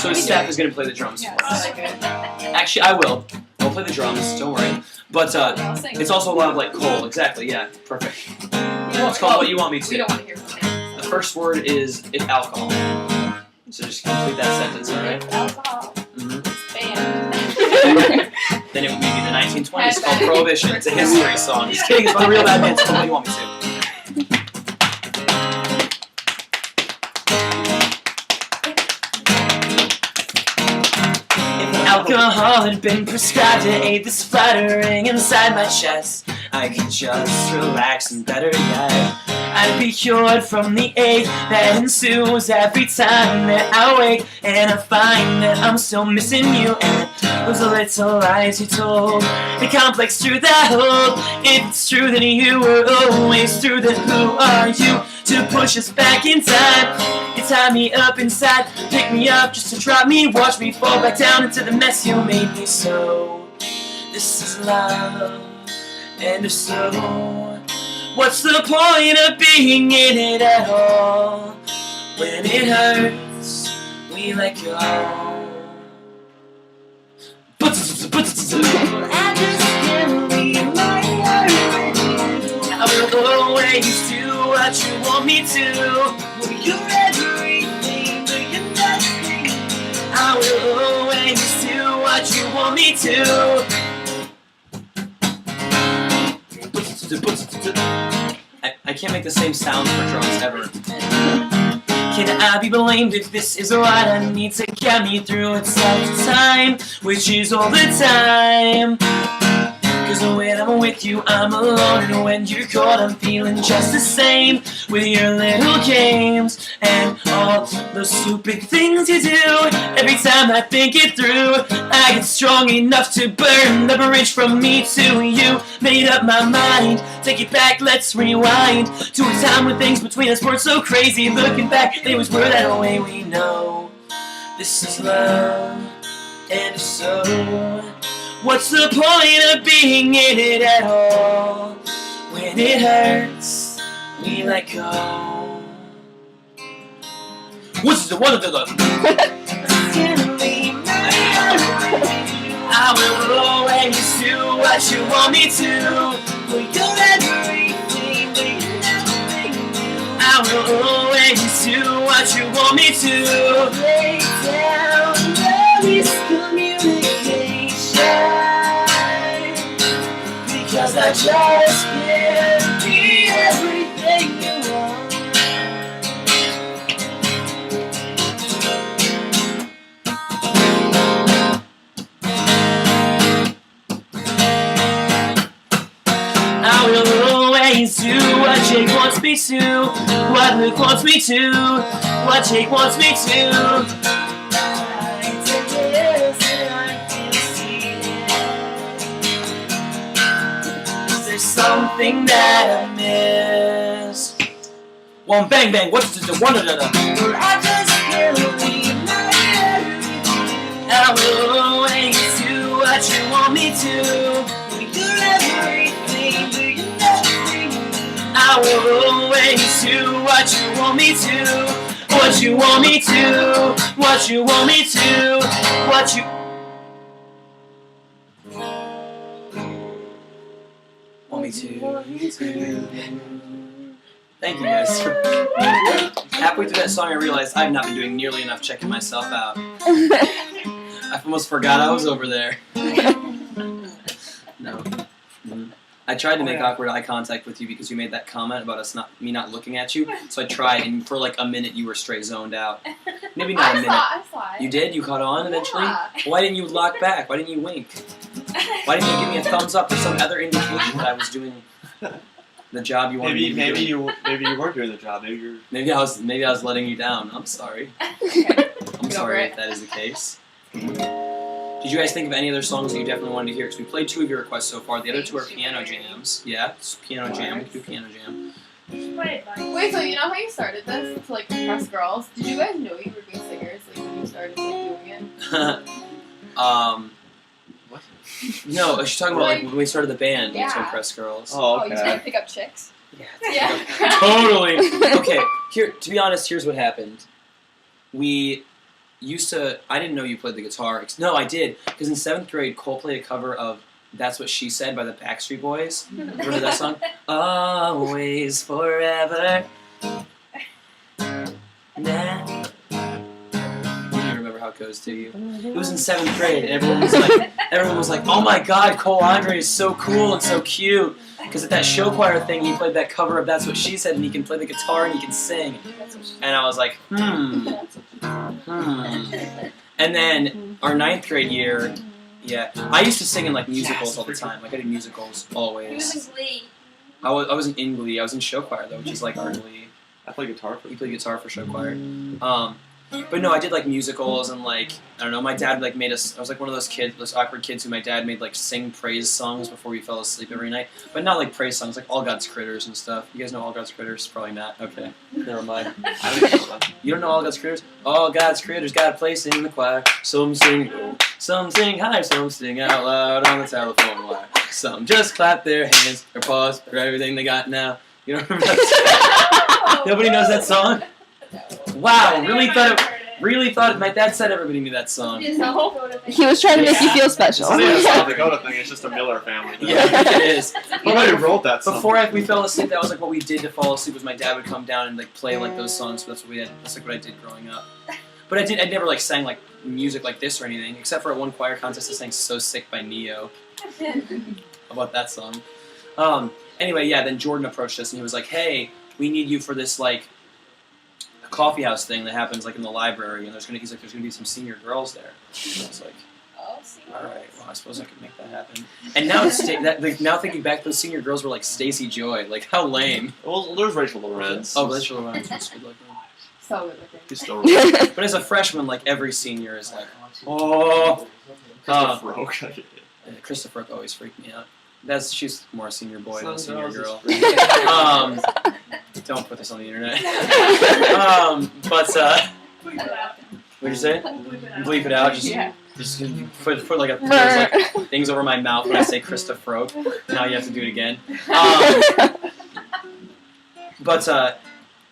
So Steph is going to play the drums for us. Actually, I will. I'll play the drums. Don't worry. But it's also a lot of like Cole. Exactly. Yeah. Perfect. It's called What You Want Me To. We don't want to hear from him. The first word is if alcohol. So just complete that sentence, alright? Alcohol. Mm-hmm. Band. Then it would be the 1920s called Prohibition. It's a history song. Just kidding. It's not a real bad band. It's called What You Want Me To. Alcohol had been prescribed to aid this fluttering inside my chest. I could just relax and better yet, I'd be cured from the ache that ensues every time that I wake. And I find that I'm still missing you, and those little lies you told, the complex truth I hold. If it's true that you were always true, then who are you to push us back in time? You tie me up inside, pick me up just to drop me, watch me fall back down into the mess you made me so. This is love, and if so, what's the point of being in it at all? When it hurts, we let go. I just can't leave my heart with you. I will always do what you want me to. You're everything, but you're nothing. I will always do what you want me to. I can't make the same sound for drums ever. Can I be blamed if this is what I need to get me through a tough time, which is all the time? Cause when I'm with you, I'm alone, and when you're cold, I'm feeling just the same. With your little games and all those stupid things you do, every time I think it through, I get strong enough to burn the bridge from me to you. Made up my mind, take it back, let's rewind to a time when things between us weren't so crazy. Looking back, they always were that way. We know this is love, and if so, what's the point of being in it at all? When it hurts, we let go. What's the one of the I will always do what you want me to. You're everything, but you're nothing. I will always do what you want me to. Lay down the miscommunication, because I just can't be everything you want. I will always do what Jake wants me to, what Luke wants me to, what Jake wants me to. Something that I miss. One bang bang. What's the one of the? I just can't leave my head. I will always do what you want me to. You're everything, but you're nothing. I will always do what you want me to. What you want me to. What you want me to. What you. Me too. Thank you guys. Halfway through that song, I realized I've not been doing nearly enough checking myself out. I almost forgot I was over there. No. I tried to make awkward eye contact with you because you made that comment about me not looking at you. So I tried, and for like a minute you were straight zoned out. Maybe not a minute. I saw it. You did? You caught on eventually? Yeah. Why didn't you lock back? Why didn't you wink? Why didn't you give me a thumbs up or some other indication that I was doing the job you wanted me to do? Maybe you weren't doing the job. Maybe I was letting you down. I'm sorry. Okay. I'm sorry if that is the case. Did you guys think of any other songs that you definitely wanted to hear? Because we played 2 of your requests so far. The other 2 are piano jams. Yeah, it's piano jam. We can do piano jam. Wait, so you know how you started this to like impress girls? Did you guys know you were being singers like when you started like doing it? What? No, she's talking about like when we started the band to Yeah. impress girls. Oh, Oh, you didn't pick up chicks? Yeah. Yeah. Totally. Okay. Here, to be honest, here's what happened. used to. I didn't know you played the guitar. No, I did, because in 7th grade, Cole played a cover of "That's What She Said" by the Backstreet Boys. Remember that song? Always, forever. Nah. You remember how it goes to you. It was in 7th grade, and everyone was like, "Oh my God, Cole Andre is so cool and so cute." Because at that show choir thing, he played that cover of "That's What She Said," and he can play the guitar and he can sing. And I was like, And then our 9th grade year, yeah, I used to sing in like musicals all the time. Like I did musicals always. I wasn't in Glee. I was in show choir though, which is like our Glee. I play guitar. You play guitar for show choir. But no, I did like musicals and like I don't know. My dad like made us. I was like one of those kids, those awkward kids who my dad made like sing praise songs before we fell asleep every night. But not like praise songs, like All God's Critters and stuff. You guys know All God's Critters? Probably not. Okay, never mind. I don't know that. You don't know All God's Critters? All God's Critters got a place in the choir. Some sing low, some sing high, some sing out loud on the telephone wire. Some just clap their hands or paws for everything they got now. You don't remember that song? Nobody knows that song? Wow, really thought my dad said everybody knew that song. He was trying to make you feel special. It's not even a South Dakota thing. It's just a Miller family thing. Yeah, I think it is. Nobody wrote that song. Before we fell asleep, that was like what we did to fall asleep. Was my dad would come down and like play like those songs. So that's what we had. That's like what I did growing up. But I never like sang like music like this or anything, except for at one choir contest I sang "So Sick" by Neo. How about that song? Anyway, yeah. Then Jordan approached us and he was like, "Hey, we need you for this like coffee house thing that happens like in the library, and there's gonna be some senior girls there." And I was like, all right, well I suppose I could make that happen. And now now thinking back, those senior girls were like Stacey Joy. Like how lame. Well, there's Rachel Lorenz. Oh, Rachel Lorenz was good looking. So good looking. He's still really But as a freshman, like every senior is like, oh. Christopher Oak always freaked me out. She's more a senior boy than a senior girl. Don't put this on the internet. What'd you say? Bleep it out. Just put like there's like things over my mouth when I say Christopher Oak. Now you have to do it again.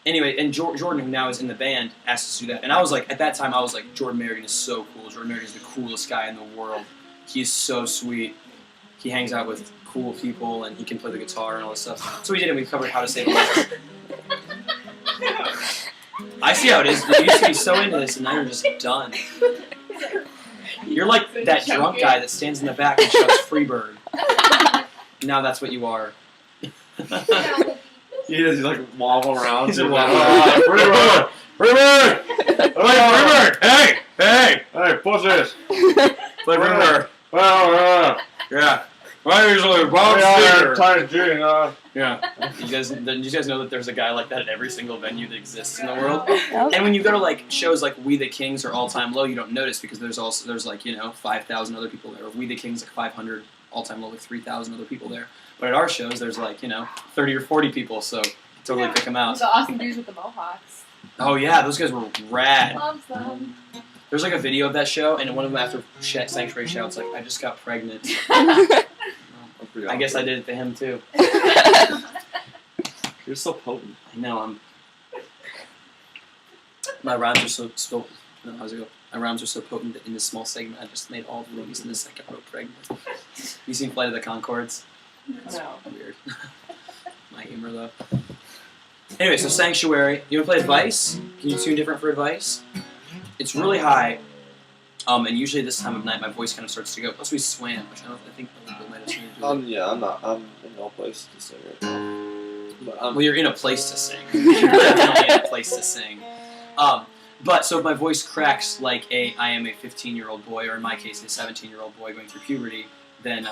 Anyway, and Jordan, who now is in the band, asked us to do that. And I was like, at that time, I was like, Jordan Merrigan is so cool. Jordan Merrigan is the coolest guy in the world. He's so sweet. He hangs out with cool people, and he can play the guitar and all this stuff. So we did it. We covered How to Save a Life. I see how it is. You used to be so into this, and now you're just done. You're like that drunk guy that stands in the back and shouts "Freebird." Now that's what you are. He is. He's like wobble around. He's a wobble around. Freebird! Freebird! Freebird! Hey! Hey! Hey! Push this! Play Freebird. Yeah. Why usually Yeah. You guys know that there's a guy like that at every single venue that exists in the world. And when you go to like shows like We the Kings or All Time Low, you don't notice because there's like 5,000 other people there. Or We the Kings like 500, All Time Low like 3,000 other people there. But at our shows there's like 30 or 40 people, so totally pick them out. The awesome dudes with the mohawks. Oh yeah, those guys were rad. Loves them. There's like a video of that show, and one of them after Sanctuary shouts like, "I just got pregnant." I guess I did it to him too. You're so potent. I know my rhymes are so My rhymes are so potent that in this small segment I just made all the ladies in the second row pregnant. You seen Flight of the Conchords? No. Weird. My humor though. Anyway, so Sanctuary. You wanna play Advice? Can you tune different for Advice? It's really high. And usually this time of night my voice kind of starts to go. Plus we swam, which I think a little bit might have something to do with it. Yeah, I'm in no place to sing right now. But well, you're in a place to sing. You're definitely in a place to sing. But so if my voice cracks like I am a 15-year-old boy, or in my case a 17-year-old boy going through puberty, then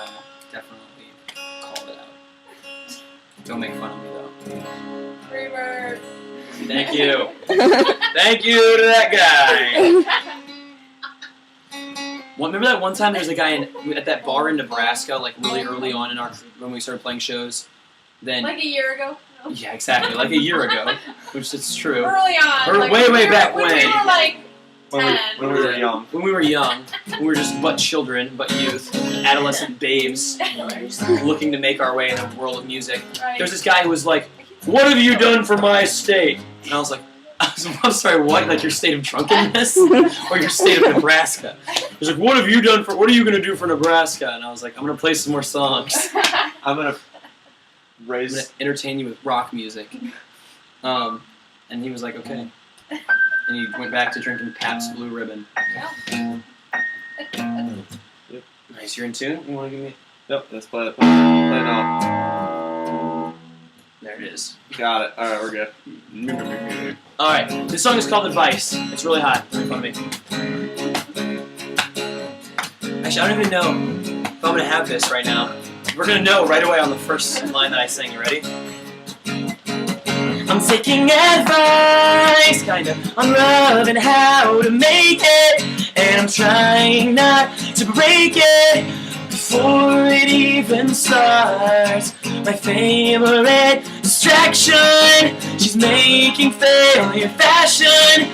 definitely call it out. Don't make fun of me though. Freebird. Thank you. Thank you to that guy. Remember that one time there was a guy at that bar in Nebraska, like really early on when we started playing shows? Then Like a year ago? No. Yeah, exactly. Like a year ago, which is true. Early on. Or way back when. when. We were like 10. when we were young. When we were young, we were just but children, but youth, adolescent babes, looking to make our way in a world of music. Right. There's this guy who was like, "What have you done for my state?" And I was like, I'm sorry, what? Like your state of drunkenness? Or your state of Nebraska? He's like, what are you going to do for Nebraska? And I was like, I'm going to play some more songs. I'm gonna I'm going to entertain you with rock music. And he was like, okay. And he went back to drinking Pabst Blue Ribbon. Nice, you're in tune? You want to give me... Yep, let's play it. Play it now. There it is. Got it. Alright, we're good. Alright, this song is called Advice. It's really hot. Make fun of me. Actually, I don't even know if I'm going to have this right now. We're going to know right away on the first line that I sing. You ready? I'm taking advice, kinda, on love and how to make it. And I'm trying not to break it before it even starts. My favorite distraction, she's making failure fashion.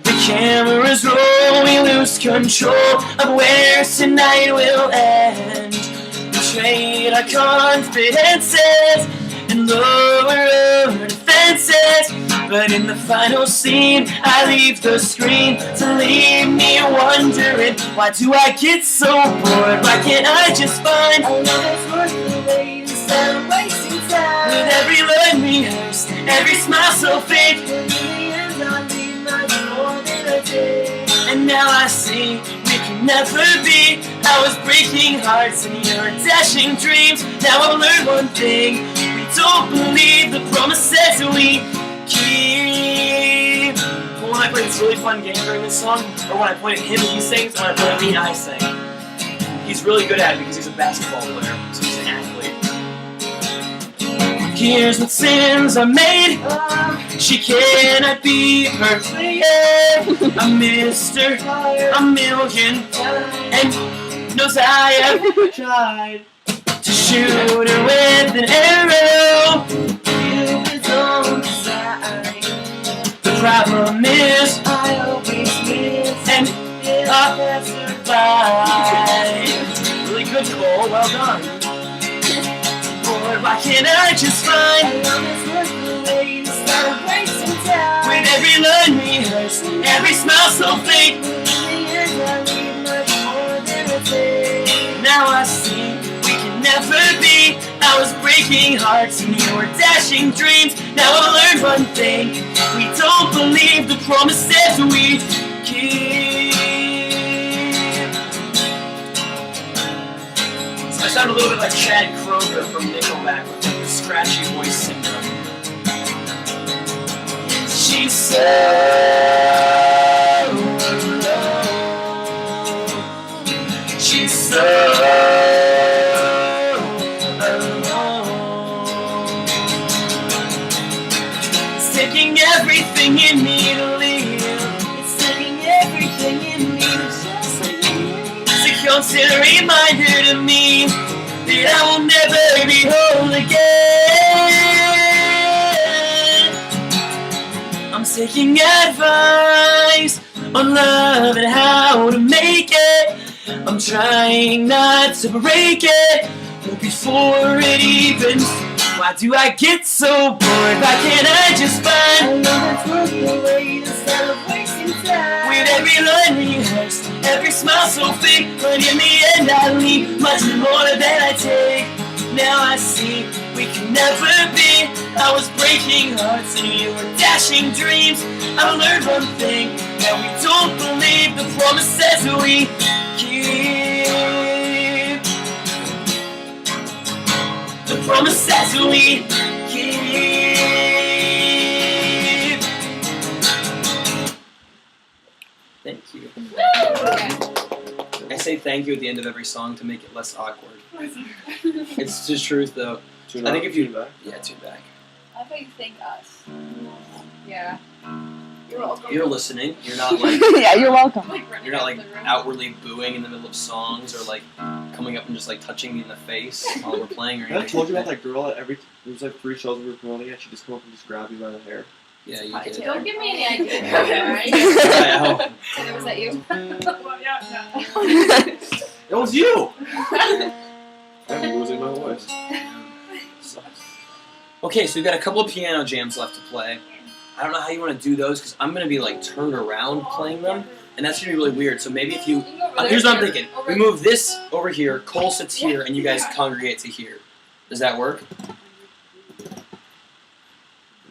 The cameras roll, we lose control of where tonight will end. We trade our confidences and lower our defenses. But in the final scene, I leave the screen to leave me wondering, why do I get so bored? Why can't I just find a love that's worth the wait instead of wasting time? With every line rehearsed, every smile so fake, but in the end I need much more than a day. And now I see we can never be. I was breaking hearts and you're dashing dreams. Now I've learned one thing: we don't believe the promises we keep. But when I play this really fun game during this song, or when I point at him and he sings, and when I point at me and I sing, he's really good at it because he's a basketball player, so he's an athlete. Here's what sins are made. She cannot be perfect. I missed her a million and knows I have tried to shoot her with an arrow. Cupid's on the side. The problem is I always miss and I survive. Really good, Cole. Well done. Lord, why can't I just find a love that's worth the wait instead of wasting time? With every line rehearsed, every smile so fake, in the end I need much more than a day. Now I see we can never be. I was breaking hearts and you were dashing dreams. Now I've learned one thing: we don't believe the promises we keep. So I sound a little bit like Chad Kroger from Nickelback with the scratchy voice syndrome. She's so alone. She's so it's taking everything in me to leave. It's taking everything in me to just leave. It's a constant reminder to me that I will never be whole again. I'm taking advice on love and how to make it. I'm trying not to break it, but before it even... Why do I get so bored? Why can't I just find a love that's worth the wait instead of wasting time? With every line rehearsed, every smile so fake, but in the end I leave much more than I take. Now I see we can never be. I was breaking hearts and you were dashing dreams. I learned one thing: that we don't believe the promises we keep. The promises we keep. Thank you. I say thank you at the end of every song to make it less awkward. It's the truth, though. I think if you... Yeah, tune back. I thought you thank us. Yeah. You're welcome. You're listening. You're not like... Yeah, you're welcome. You're not like outwardly booing in the middle of songs or like coming up and just like touching me in the face while we're playing or anything. I told you about that girl at there was like 3 shows we were promoting at. She just come up and just grab you by the hair. Yeah, you did. Don't give me any ideas. Alright? Was that you? Well, yeah, It was you! I'm losing my voice. Okay, so we've got a couple of piano jams left to play. I don't know how you want to do those because I'm gonna be like turned around playing them, and that's gonna be really weird. So maybe if you, here's what I'm thinking: we move this over here, Cole sits here, and you guys congregate to here. Does that work?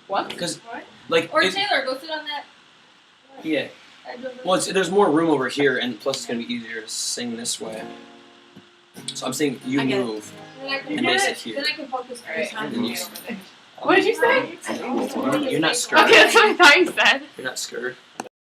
What? Because like, Or Taylor, go sit on that. yeah. Well, there's more room over here, and plus it's gonna be easier to sing this way. So I'm saying you I get it. move. Then I can And they sit here. Then I can focus Alright, on And you What did you say? You're not scared. Okay, that's what I thought you said. You're not scared.